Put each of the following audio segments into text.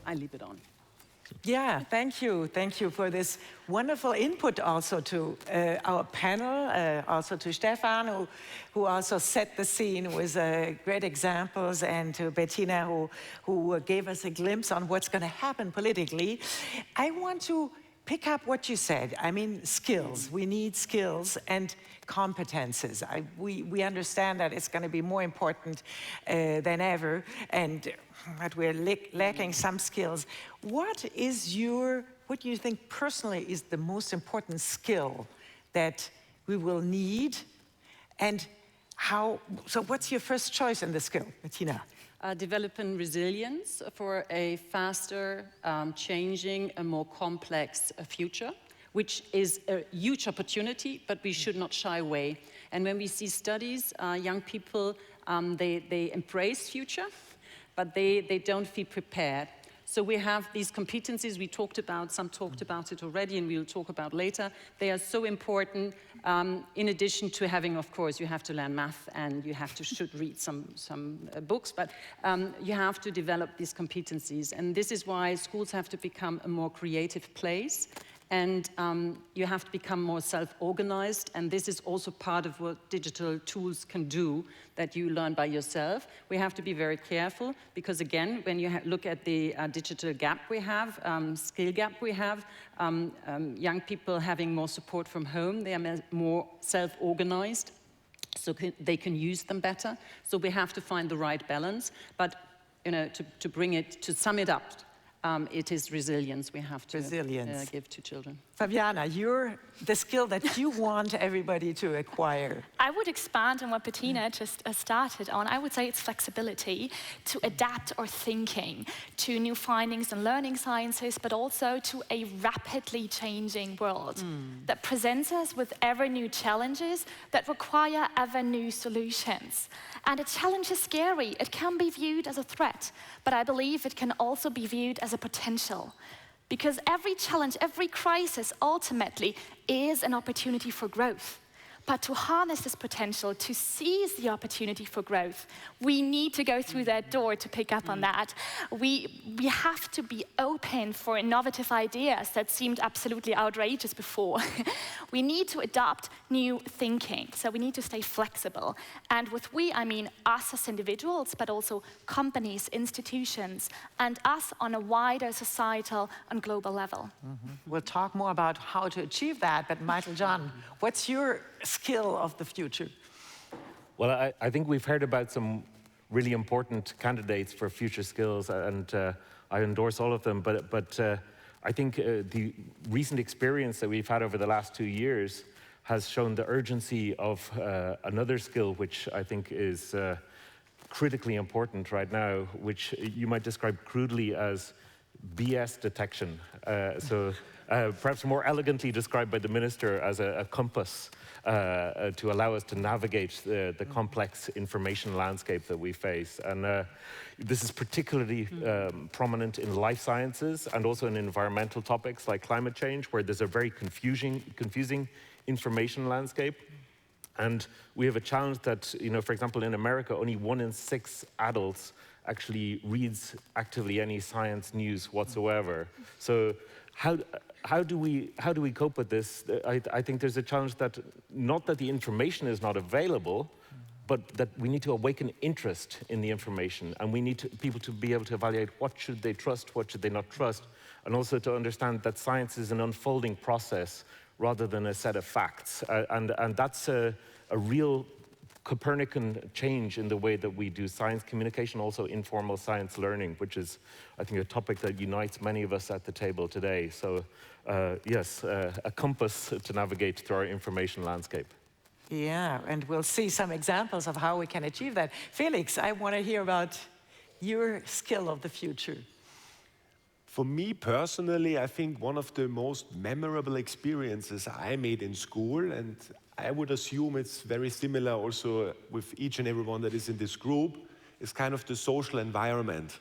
I leave it on. Yeah, thank you. Thank you for this wonderful input also to our panel, also to Stefan, who also set the scene with great examples, and to Bettina, who gave us a glimpse on what's going to happen politically. I want to pick up what you said. I mean, skills. We need skills and competences. We understand that it's going to be more important than ever, and that we're lacking some skills. What do you think personally is the most important skill that we will need, and how? So what's your first choice in the skill, Bettina? Developing resilience for a faster, changing, a more complex future, which is a huge opportunity, but we should not shy away. And when we see studies, young people, they embrace future, but they don't feel prepared. So we have these competencies we talked about, some talked about it already, and we'll talk about later. They are so important, in addition to having, of course, you have to learn math and you have to should read some books, but you have to develop these competencies. And this is why schools have to become a more creative place. And you have to become more self-organized, and this is also part of what digital tools can do, that you learn by yourself. We have to be very careful, because again, when you look at the digital gap we have, skill gap we have, young people having more support from home, they are more self-organized, so they can use them better. So we have to find the right balance, but to sum it up, it is resilience we have to give to children. Fabiana, you're the skill that you want everybody to acquire. I would expand on what Bettina just started on. I would say it's flexibility to adapt our thinking to new findings in learning sciences, but also to a rapidly changing world that presents us with ever new challenges that require ever new solutions. And a challenge is scary. It can be viewed as a threat, but I believe it can also be viewed as a potential. Because every challenge, every crisis ultimately is an opportunity for growth. But to harness this potential, to seize the opportunity for growth, we need to go through that door to pick up on that. We have to be open for innovative ideas that seemed absolutely outrageous before. We need to adopt new thinking, so we need to stay flexible. And with we, I mean us as individuals, but also companies, institutions, and us on a wider societal and global level. We'll talk more about how to achieve that, but Michael John, what's your skill of the future? Well, I think we've heard about some really important candidates for future skills, and I endorse all of them, but I think the recent experience that we've had over the last 2 years has shown the urgency of another skill, which I think is critically important right now, which you might describe crudely as BS detection. Perhaps more elegantly described by the minister as a compass to allow us to navigate the complex information landscape that we face. And this is particularly prominent in life sciences and also in environmental topics like climate change, where there's a very confusing information landscape. And we have a challenge that, for example, in America, only 1 in 6 adults actually reads actively any science news whatsoever. So how do we cope with this? I think there's a challenge that not that the information is not available, but that we need to awaken interest in the information, and we need people to be able to evaluate what should they trust, what should they not trust, and also to understand that science is an unfolding process rather than a set of facts. And that's a real Copernican change in the way that we do science communication, also informal science learning, which is, I think, a topic that unites many of us at the table today. So, yes, a compass to navigate through our information landscape. Yeah, and we'll see some examples of how we can achieve that. Felix, I want to hear about your skill of the future. For me personally, I think one of the most memorable experiences I made in school, and I would assume it's very similar also with each and everyone that is in this group, is kind of the social environment,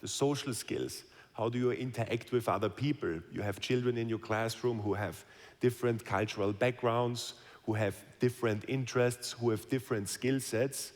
the social skills. How do you interact with other people? You have children in your classroom who have different cultural backgrounds, who have different interests, who have different skill sets.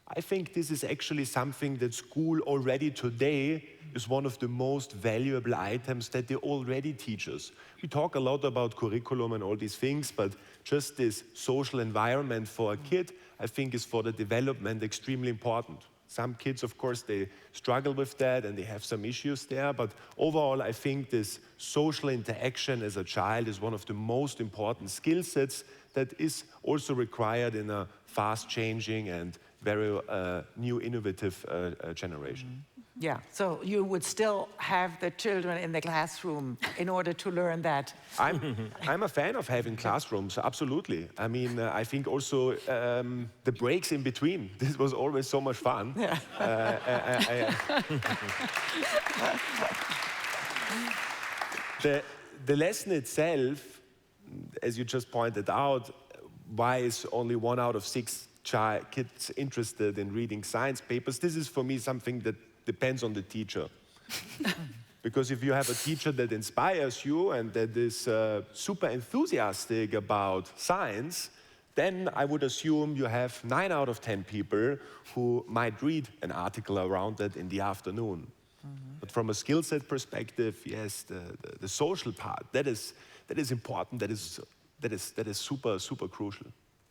I think this is actually something that school already today is one of the most valuable items that they already teach us. We talk a lot about curriculum and all these things, but just this social environment for a kid, I think, is for the development extremely important. Some kids, of course, they struggle with that and they have some issues there, but overall, I think this social interaction as a child is one of the most important skill sets that is also required in a fast-changing and very new, innovative generation. Yeah, so you would still have the children in the classroom in order to learn that. I'm a fan of having classrooms, absolutely. I mean, I think also the breaks in between, this was always so much fun. Yeah. The lesson itself, as you just pointed out, why is only 1 out of 6 kids interested in reading science papers? This is for me something that depends on the teacher. Because if you have a teacher that inspires you and that is super enthusiastic about science, then I would assume you have 9 out of 10 people who might read an article around that in the afternoon. But from a skill set perspective, yes, the social part, that is important, that is super, super crucial.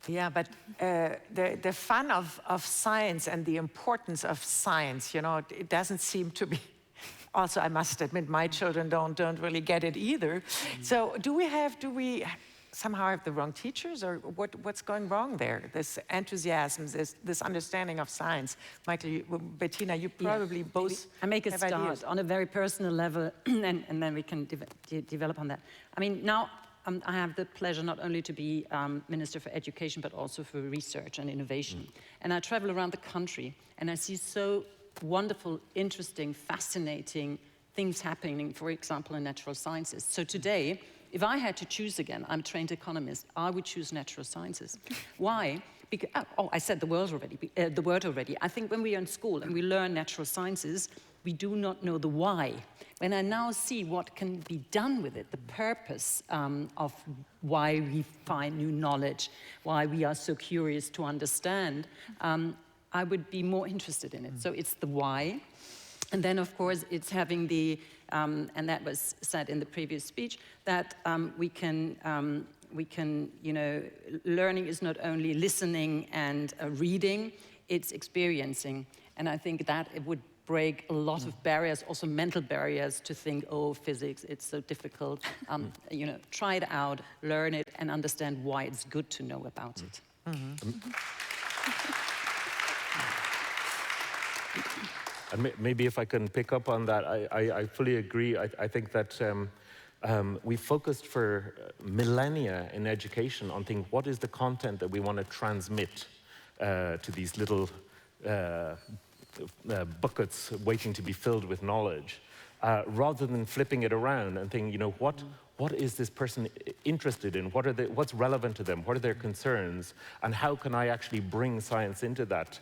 Yeah, but the fun of science and the importance of science, you know, it doesn't seem to be. Also, I must admit, my children don't really get it either. So, do we somehow have the wrong teachers, or what's going wrong there? This enthusiasm, this understanding of science. Michael, Bettina, you probably both. I make a start ideas. on a very personal level, and then we can develop on that. I mean, now. I have the pleasure not only to be Minister for Education, but also for research and innovation. And I travel around the country, and I see so wonderful, interesting, fascinating things happening, for example, in natural sciences. So today, if I had to choose again, I'm a trained economist, I would choose natural sciences. Why? Because, I said the word already. I think when we are in school and we learn natural sciences, we do not know the why. When I now see what can be done with it, the purpose of why we find new knowledge, why we are so curious to understand, I would be more interested in it. So it's the why. And then, of course, it's having the, and that was said in the previous speech, that we can, you know, learning is not only listening and reading, it's experiencing. And I think that it would break a lot of barriers, also mental barriers, to think, oh, physics, it's so difficult. You know, try it out, learn it, and understand why it's good to know about it. And maybe if I can pick up on that, I fully agree. I think that we focused for millennia in education on thinking, what is the content that we want to transmit to these little buckets waiting to be filled with knowledge, rather than flipping it around and thinking, you know, what is this person interested in? What's relevant to them? What are their concerns? And how can I actually bring science into that?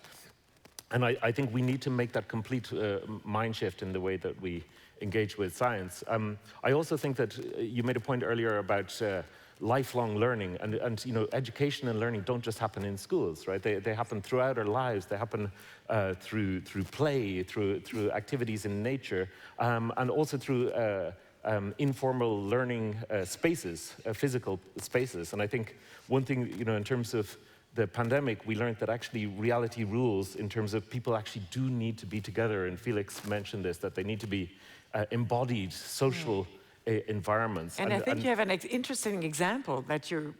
And I think we need to make that complete mind shift in the way that we engage with science. I also think that you made a point earlier about lifelong learning, and you know, education and learning don't just happen in schools, right? They happen throughout our lives. They happen through play, through activities in nature, and also through informal learning spaces, physical spaces. And I think one thing, you know, in terms of the pandemic, we learned that actually reality rules in terms of people actually do need to be together. And Felix mentioned this, that they need to be embodied social environments. And I think you have an interesting example that you're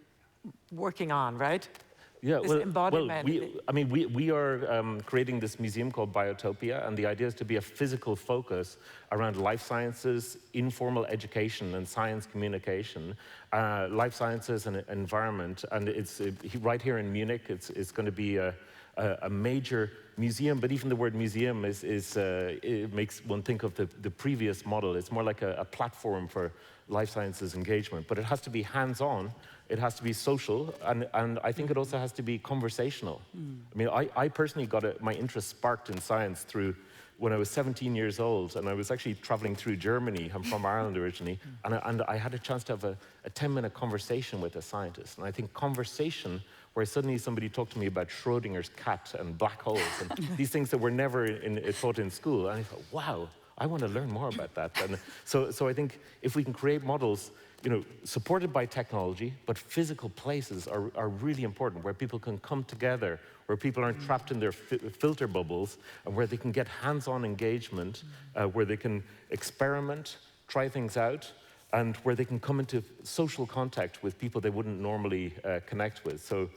working on, right? Yeah, This well, embodiment. we are creating this museum called BIOTOPIA, and the idea is to be a physical focus around life sciences, informal education, and science communication, life sciences and environment. And it's right here in Munich. It's going to be a major museum, but even the word museum it makes one think of the previous model. It's more like a platform for life sciences engagement, but it has to be hands-on. It has to be social, and I think it also has to be conversational. I mean, I personally got my interest sparked in science through when I was 17 years old, and I was actually traveling through Germany. I'm from Ireland originally, and I had a chance to have a 10-minute conversation with a scientist. And I think conversation, where suddenly somebody talked to me about Schrodinger's cat and black holes, and these things that were never taught in school, and I thought, wow, I want to learn more about that. And so I think if we can create models, supported by technology, but physical places are really important, where people can come together, where people aren't trapped in their filter bubbles, and where they can get hands-on engagement, where they can experiment, try things out, and where they can come into social contact with people they wouldn't normally connect with. So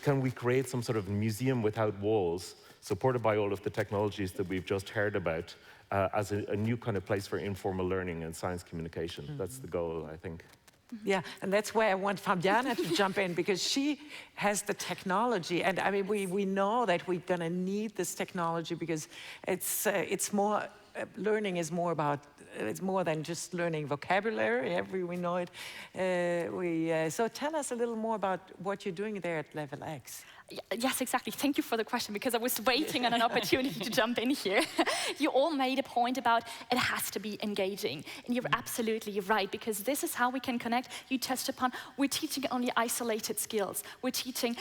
can we create some sort of museum without walls, supported by all of the technologies that we've just heard about, as a new kind of place for informal learning and science communication? That's the goal, I think. Yeah, and that's where I want Fabiana to jump in, because she has the technology, and I mean, we know that we're going to need this technology, because it's more, learning is more about, it's more than just learning vocabulary. We know it. So tell us a little more about what you're doing there at Level X. Yes, exactly. Thank you for the question, because I was waiting on an opportunity to jump in here. You all made a point about it has to be engaging. And you're absolutely right, because this is how we can connect. You touched upon, we're teaching only isolated skills. We're teaching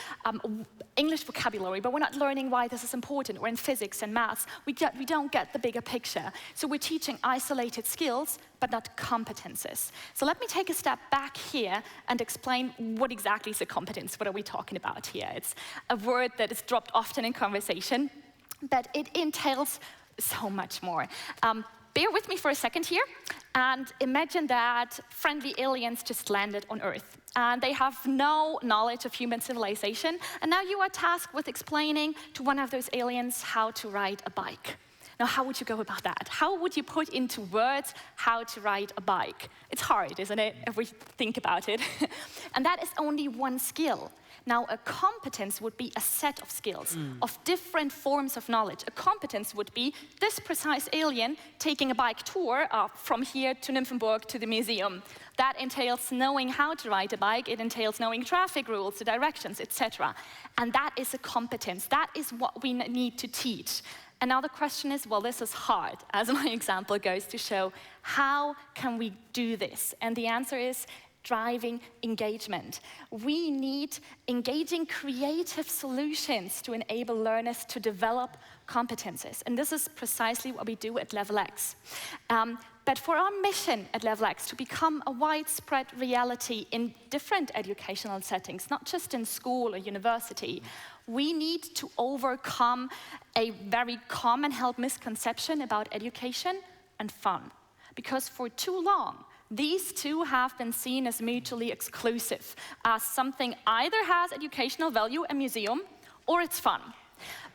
English vocabulary, but we're not learning why this is important. Or in physics and maths, we don't get the bigger picture. So we're teaching isolated skills, but not competences. So let me take a step back here and explain what exactly is a competence. What are we talking about here? It's a word that is dropped often in conversation, but it entails so much more. Bear with me for a second here, and imagine that friendly aliens just landed on Earth, and they have no knowledge of human civilization, and now you are tasked with explaining to one of those aliens how to ride a bike. Now, how would you go about that? How would you put into words how to ride a bike? It's hard, isn't it, if we think about it? And that is only one skill. Now, a competence would be a set of skills, of different forms of knowledge. A competence would be this precise alien taking a bike tour from here to Nymphenburg to the museum. That entails knowing how to ride a bike. It entails knowing traffic rules, the directions, etc. And that is a competence. That is what we need to teach. And now the question is, well, this is hard, as my example goes to show. How can we do this? And the answer is driving engagement. We need engaging creative solutions to enable learners to develop competences. And this is precisely what we do at Level X. But for our mission at Level X to become a widespread reality in different educational settings, not just in school or university, we need to overcome a very common held misconception about education and fun. Because for too long, these two have been seen as mutually exclusive, as something either has educational value, a museum, or it's fun.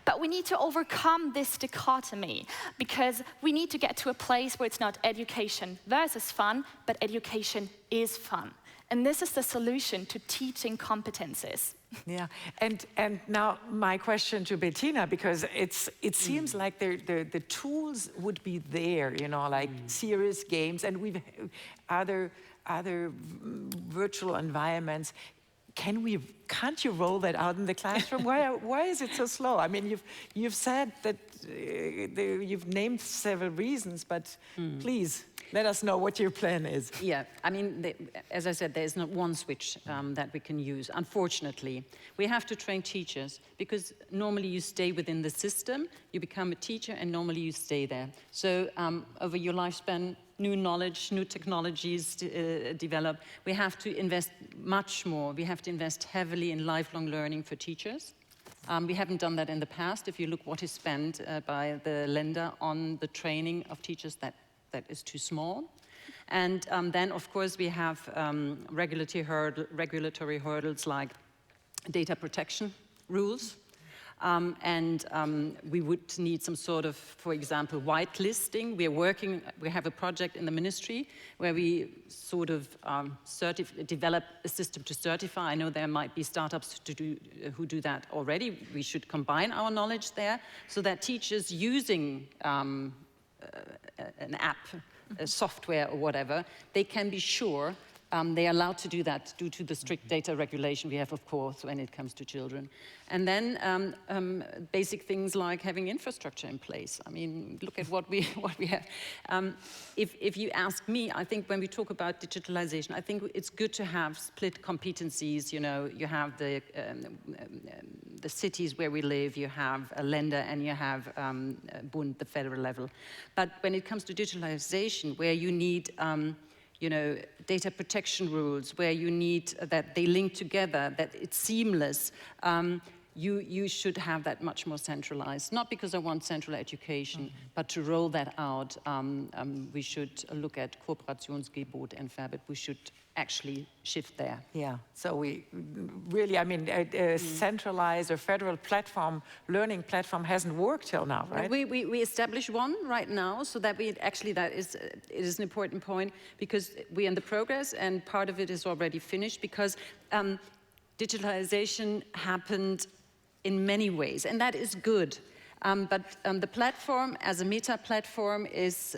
But we need to overcome this dichotomy, because we need to get to a place where it's not education versus fun, but education is fun. And this is the solution to teaching competences. Yeah, and now my question to Bettina, because it seems like the tools would be there, like serious games, and we've other virtual environments. Can't you roll that out in the classroom? Why is it so slow? I mean, you've said that you've named several reasons, but please let us know what your plan is. Yeah, I mean, as I said, there is not one switch that we can use. Unfortunately, we have to train teachers, because normally you stay within the system, you become a teacher, and normally you stay there. So over your lifespan, new knowledge, new technologies develop. We have to invest much more. We have to invest heavily in lifelong learning for teachers. We haven't done that in the past. If you look what is spent by the Länder on the training of teachers, that is too small. And then, of course, we have regulatory hurdles like data protection rules. We would need some sort of, for example, whitelisting. We have a project in the ministry where we sort of develop a system to certify. I know there might be startups who do that already. We should combine our knowledge there so that teachers using an app, a software or whatever, they can be sure they are allowed to do that due to the strict data regulation we have, of course, when it comes to children. And then basic things like having infrastructure in place. I mean, look at what we have. If you ask me, I think when we talk about digitalization, I think it's good to have split competencies. You have the the cities where we live, you have a Länder and you have Bund, the federal level. But when it comes to digitalization, where you need you know, data protection rules, where you need that they link together, that it's seamless, you should have that much more centralized. Not because I want central education, but to roll that out, we should look at Kooperationsgebot and Verbot. We should actually shift there. Yeah, so we really, I mean, a centralized or federal platform, learning platform hasn't worked till now, right? We establish one right now, so that we actually, it is an important point, because we're in the progress and part of it is already finished, because digitalization happened in many ways, and that is good. But the platform, as a meta platform, is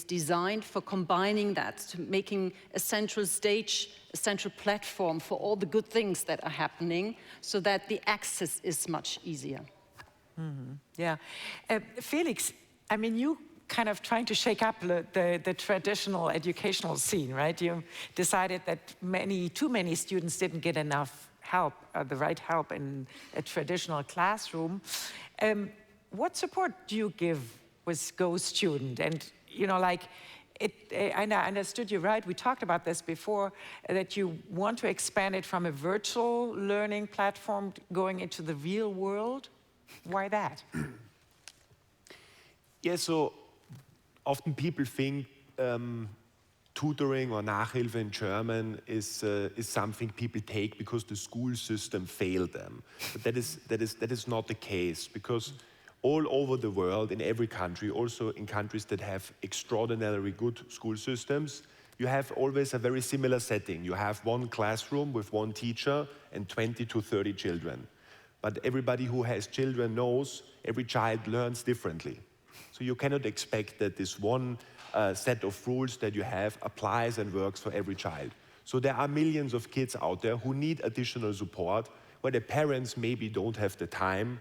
designed for combining that, to making a central stage, a central platform for all the good things that are happening, so that the access is much easier. Yeah. Felix, I mean, you kind of trying to shake up the traditional educational scene, right? You decided that too many students didn't get enough help, the right help in a traditional classroom. What support do you give with GoStudent? And, you know, like, I understood you right, we talked about this before, that you want to expand it from a virtual learning platform going into the real world. Why that? Yeah, so often people think tutoring or Nachhilfe in German is something people take because the school system failed them. But that is not the case, because all over the world, in every country, also in countries that have extraordinarily good school systems, you have always a very similar setting. You have one classroom with one teacher and 20 to 30 children. But everybody who has children knows every child learns differently. So you cannot expect that this one set of rules that you have applies and works for every child. So there are millions of kids out there who need additional support, where the parents maybe don't have the time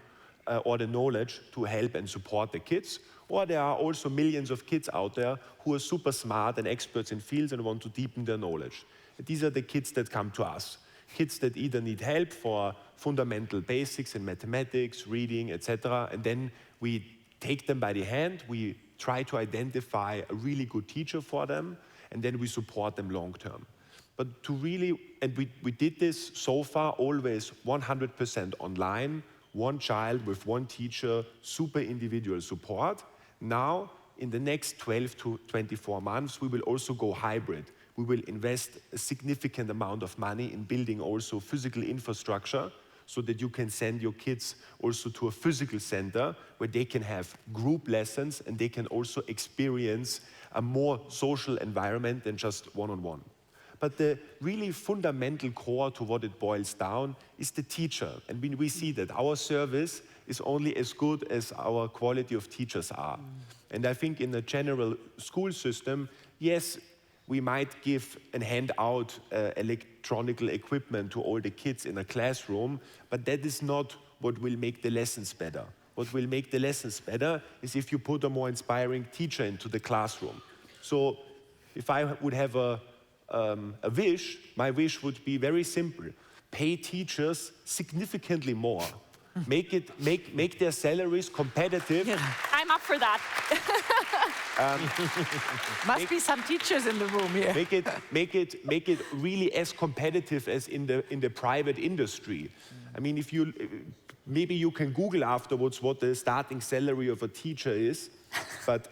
or the knowledge to help and support the kids. Or there are also millions of kids out there who are super smart and experts in fields and want to deepen their knowledge. These are the kids that come to us. Kids that either need help for fundamental basics in mathematics, reading, etc. And then we take them by the hand, we try to identify a really good teacher for them, and then we support them long term. But to really, and we did this so far always 100% online, one child with one teacher, super individual support. Now, in the next 12 to 24 months, we will also go hybrid. We will invest a significant amount of money in building also physical infrastructure, so that you can send your kids also to a physical center where they can have group lessons and they can also experience a more social environment than just one-on-one. But the really fundamental core to what it boils down is the teacher. And we see that our service is only as good as our quality of teachers are. And I think in the general school system, yes, we might give and hand out electronic equipment to all the kids in a classroom, but that is not what will make the lessons better. What will make the lessons better is if you put a more inspiring teacher into the classroom. So if I would have a wish, my wish would be very simple. Pay teachers significantly more. Make their salaries competitive. Yeah. I'm up for that. Must be some teachers in the room here. Make it really as competitive as in the private industry. I mean, maybe you can Google afterwards what the starting salary of a teacher is, but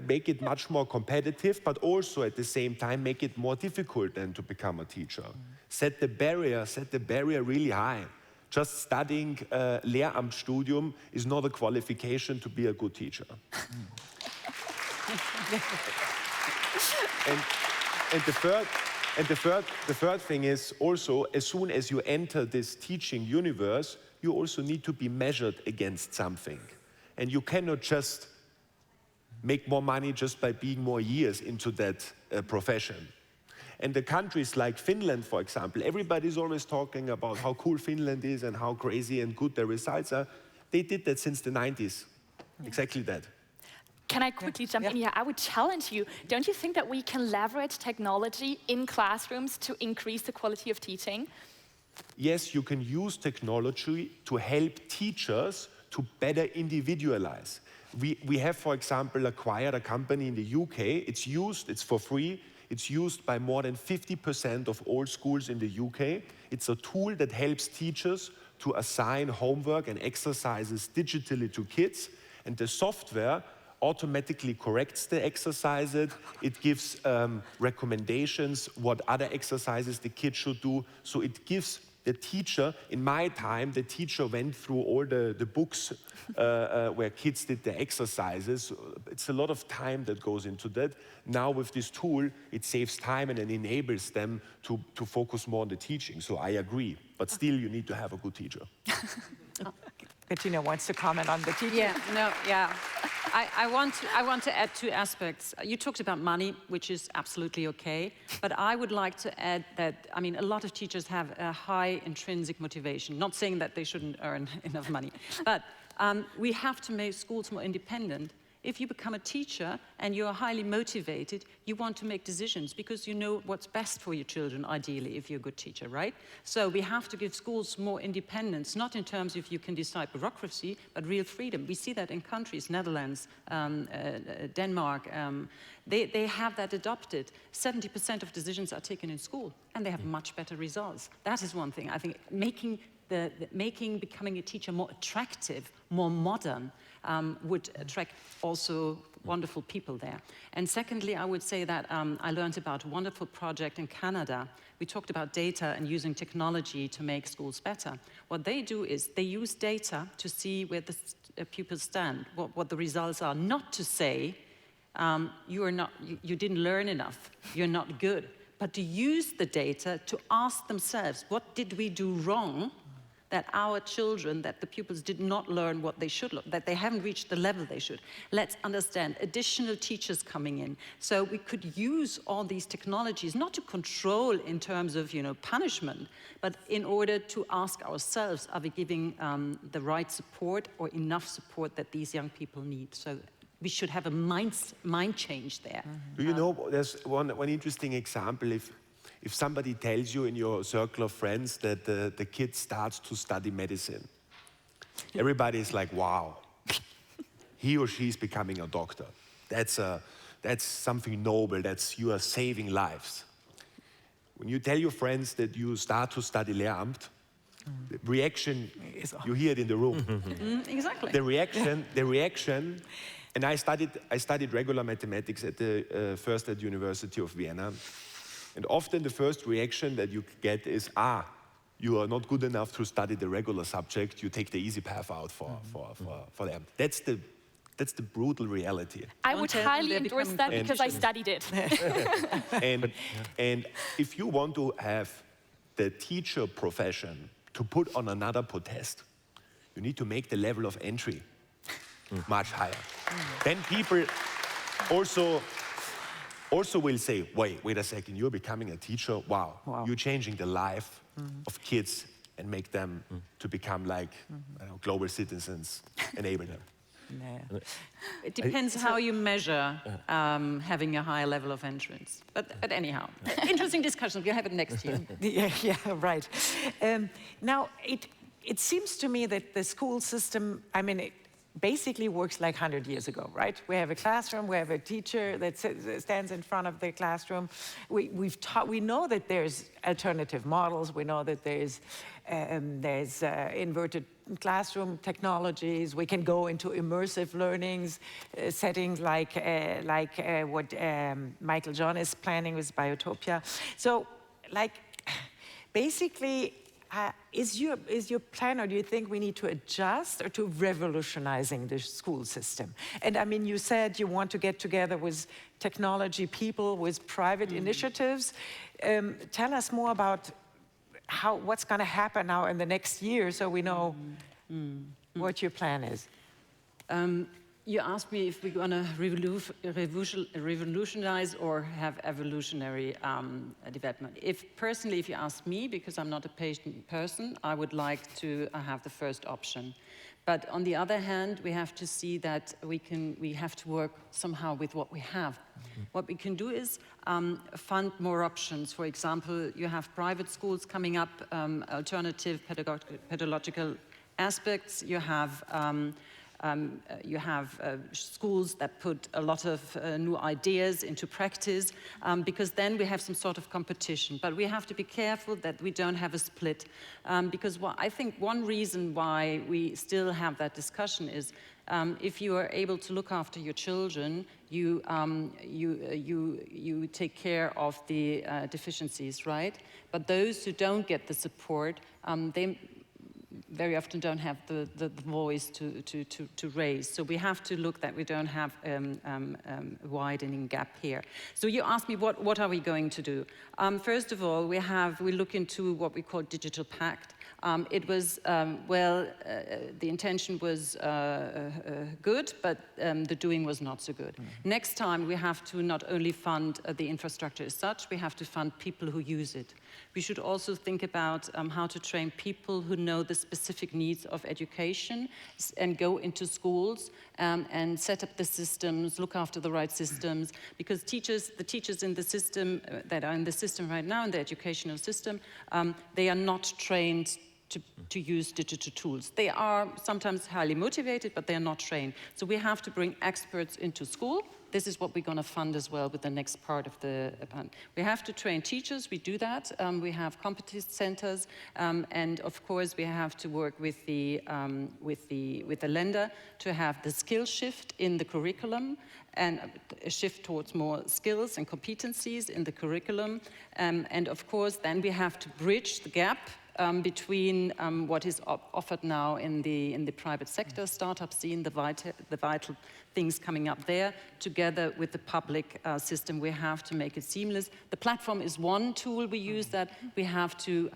make it much more competitive, but also at the same time make it more difficult then to become a teacher. Set the barrier really high. Just studying Lehramtsstudium is not a qualification to be a good teacher. and the third thing is also, as soon as you enter this teaching universe, you also need to be measured against something. And you cannot just make more money just by being more years into that profession. And the countries like Finland, for example, everybody's always talking about how cool Finland is and how crazy and good their results are. They did that since the 90s, exactly that. Can I quickly jump in here? I would challenge you. Don't you think that we can leverage technology in classrooms to increase the quality of teaching? yes, you can use technology to help teachers to better individualize. We have, for example, acquired a company in the UK. It's for free. It's used by more than 50% of all schools in the UK. It's a tool that helps teachers to assign homework and exercises digitally to kids. And the software automatically corrects the exercises. It gives recommendations what other exercises the kid should do. So it gives the teacher, in my time, the teacher went through all the books where kids did the exercises. It's a lot of time that goes into that. Now with this tool, it saves time and it enables them to focus more on the teaching. So I agree, but still you need to have a good teacher. Bettina wants to comment on the teaching. Yeah, no, yeah. I want to add two aspects. You talked about money, which is absolutely okay, but I would like to add that, I mean, a lot of teachers have a high intrinsic motivation, not saying that they shouldn't earn enough money, but we have to make schools more independent. If you become a teacher and you're highly motivated, you want to make decisions because you know what's best for your children, ideally, if you're a good teacher, right? So we have to give schools more independence, not in terms of you can decide bureaucracy, but real freedom. We see that in countries, Netherlands, Denmark, they have that adopted. 70% of decisions are taken in school, and they have much better results. That is one thing. I think making becoming a teacher more attractive, more modern, would attract also wonderful people there. And secondly, I would say that I learned about a wonderful project in Canada. We talked about data and using technology to make schools better. What they do is they use data to see where the pupils stand, what the results are, not to say you didn't learn enough, you're not good, but to use the data to ask themselves, what did we do wrong that our children, that the pupils did not learn what they should learn, that they haven't reached the level they should. Let's understand additional teachers coming in. So we could use all these technologies, not to control in terms of, punishment, but in order to ask ourselves, are we giving the right support or enough support that these young people need? So we should have a mind change there. Do you know, there's one interesting example. If somebody tells you in your circle of friends that the kid starts to study medicine, everybody is like, wow, he or she is becoming a doctor. That's something noble, you are saving lives. When you tell your friends that you start to study Lehramt, the reaction, you hear it in the room. Exactly. The reaction, and I studied regular mathematics first at the University of Vienna. And often the first reaction that you get is, you are not good enough to study the regular subject, you take the easy path out for them. That's the brutal reality. I would highly endorse that because I studied it. And if you want to have the teacher profession to put on another podest, you need to make the level of entry much higher. Then people also will say, wait a second, you're becoming a teacher, wow. You're changing the life of kids and make them to become like global citizens, enable them. Yeah. It depends how you measure having a high level of entrance. But anyhow, interesting discussion. We'll have it next year. Yeah, right. Now, it seems to me that the school system, it basically works like 100 years ago, right? We have a classroom, we have a teacher that stands in front of the classroom. We know that there's alternative models. We know that there's inverted classroom technologies. We can go into immersive learnings settings like what Michael Jeanne is planning with BIOTOPia. So, basically, is your plan, or do you think we need to adjust or to revolutionizing the school system? And you said you want to get together with technology people, with private initiatives. Tell us more about what's going to happen now in the next year, so we know what your plan is. You asked me if we're going to revolutionize or have evolutionary development. Personally, if you ask me, because I'm not a patient person, I would like to have the first option. But on the other hand, we have to see that we have to work somehow with what we have. What we can do is fund more options. For example, you have private schools coming up, alternative pedagogical aspects. You have schools that put a lot of new ideas into practice, because then we have some sort of competition. But we have to be careful that we don't have a split, because I think one reason why we still have that discussion is if you are able to look after your children, you take care of the deficiencies, right? But those who don't get the support, they very often don't have the voice to raise. So we have to look that we don't have a widening gap here. So you asked me, what are we going to do? First of all, we look into what we call digital pact. It was, the intention was good, but the doing was not so good. Next time, we have to not only fund the infrastructure as such, we have to fund people who use it. We should also think about how to train people who know the specific needs of education and go into schools and set up the systems, look after the right systems, because the teachers in the system that are in the system right now, in the educational system, they are not trained to use digital tools. They are sometimes highly motivated, but they are not trained. So we have to bring experts into school. This is what we're going to fund as well with the next part of the fund. We have to train teachers. We do that. We have competence centers, and of course we have to work with the lender to have the skill shift in the curriculum and a shift towards more skills and competencies in the curriculum. And of course, then we have to bridge the gap between what is offered now in the private sector, startup scene, the vital things coming up there, together with the public system. We have to make it seamless. The platform is one tool we use that we have to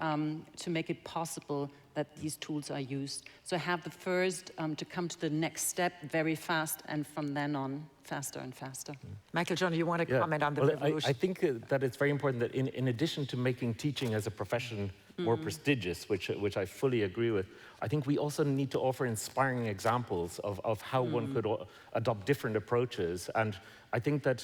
make it possible that these tools are used. So have the first to come to the next step very fast, and from then on, faster and faster. Michael John, you want to comment on the revolution? I think that it's very important that in addition to making teaching as a profession more prestigious, which I fully agree with, I think we also need to offer inspiring examples of how one could adopt different approaches. And I think that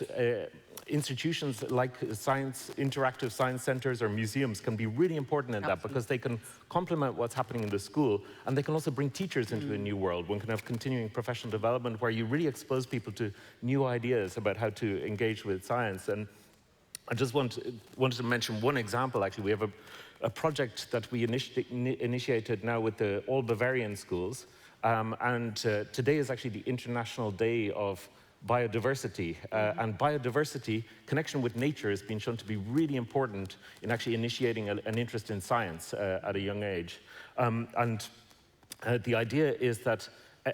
institutions like interactive science centers or museums can be really important in that, because they can complement what's happening in the school, and they can also bring teachers into a new world. One can have continuing professional development where you really expose people to new ideas about how to engage with science. And I just wanted to mention one example. Actually, we have a project that we initiated now with the all Bavarian schools, and today is actually the International Day of Biodiversity, and biodiversity, connection with nature, has been shown to be really important in actually initiating an interest in science at a young age. The idea is that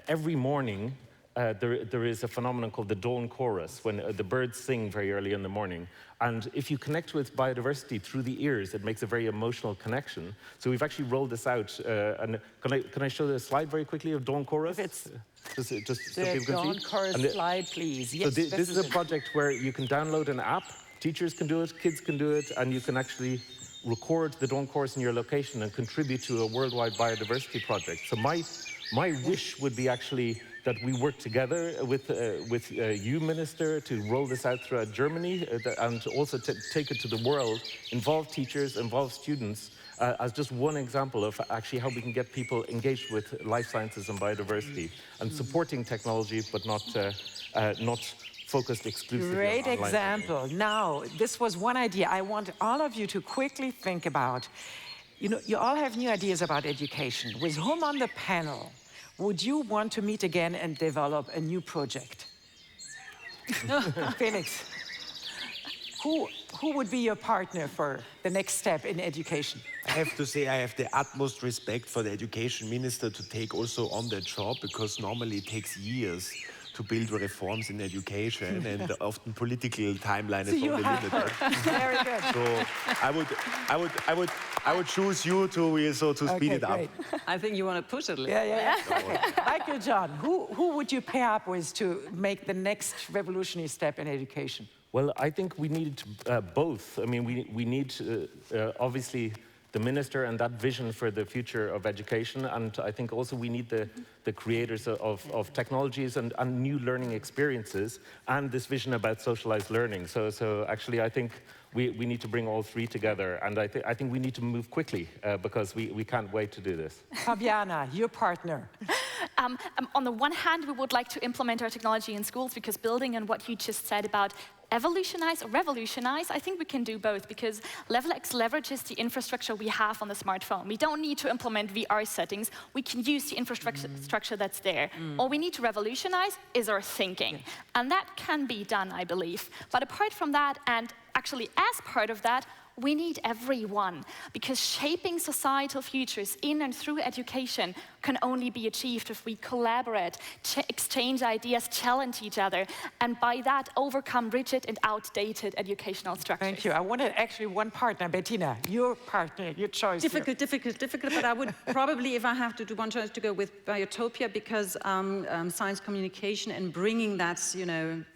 every morning there is a phenomenon called the dawn chorus, when the birds sing very early in the morning. And if you connect with biodiversity through the ears, it makes a very emotional connection. So we've actually rolled this out. And can I show the slide very quickly of dawn chorus? Just so people can see. Dawn chorus slide, please. Yes, so this is a project where you can download an app. Teachers can do it, kids can do it, and you can actually record the dawn chorus in your location and contribute to a worldwide biodiversity project. So my wish would be actually that we work together with you, Minister, to roll this out throughout Germany and also take it to the world, involve teachers, involve students, as just one example of actually how we can get people engaged with life sciences and biodiversity, and supporting technology, but not focused exclusively on online. Great example. Now, this was one idea. I want all of you to quickly think about. You know, you all have new ideas about education. With whom on the panel would you want to meet again and develop a new project? Felix, who would be your partner for the next step in education? I have to say I have the utmost respect for the education minister to take also on that job, because normally it takes years to build reforms in education, and often political timeline is only limited. Very good. So I would I would choose you to speed it up. Great. I think you want to push it a little. Yeah. Michael, John, who would you pair up with to make the next revolutionary step in education? Well, I think we need both. I mean, we need, obviously, the minister and that vision for the future of education, and I think also we need the creators of technologies and new learning experiences, and this vision about socialized learning. So actually, I think we need to bring all three together, and I think we need to move quickly because we can't wait to do this. Fabiana, your partner. On the one hand, we would like to implement our technology in schools because building on what you just said about evolutionize or revolutionize, I think we can do both because Level X leverages the infrastructure we have on the smartphone. We don't need to implement VR settings. We can use the infrastructure that's there. All we need to revolutionize is our thinking. And that can be done, I believe. But apart from that, and actually as part of that, we need everyone, because shaping societal futures in and through education can only be achieved if we collaborate, exchange ideas, challenge each other, and by that overcome rigid and outdated educational structures. Thank you. I wanted actually one partner, Bettina, your partner, your choice. Difficult, but I would probably, if I have to do one choice, to go with BIOTOPIA because science communication and bringing that,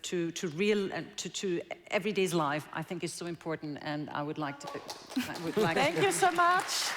to real, to everyday's life, I think is so important, and I would like to. Thank you so much.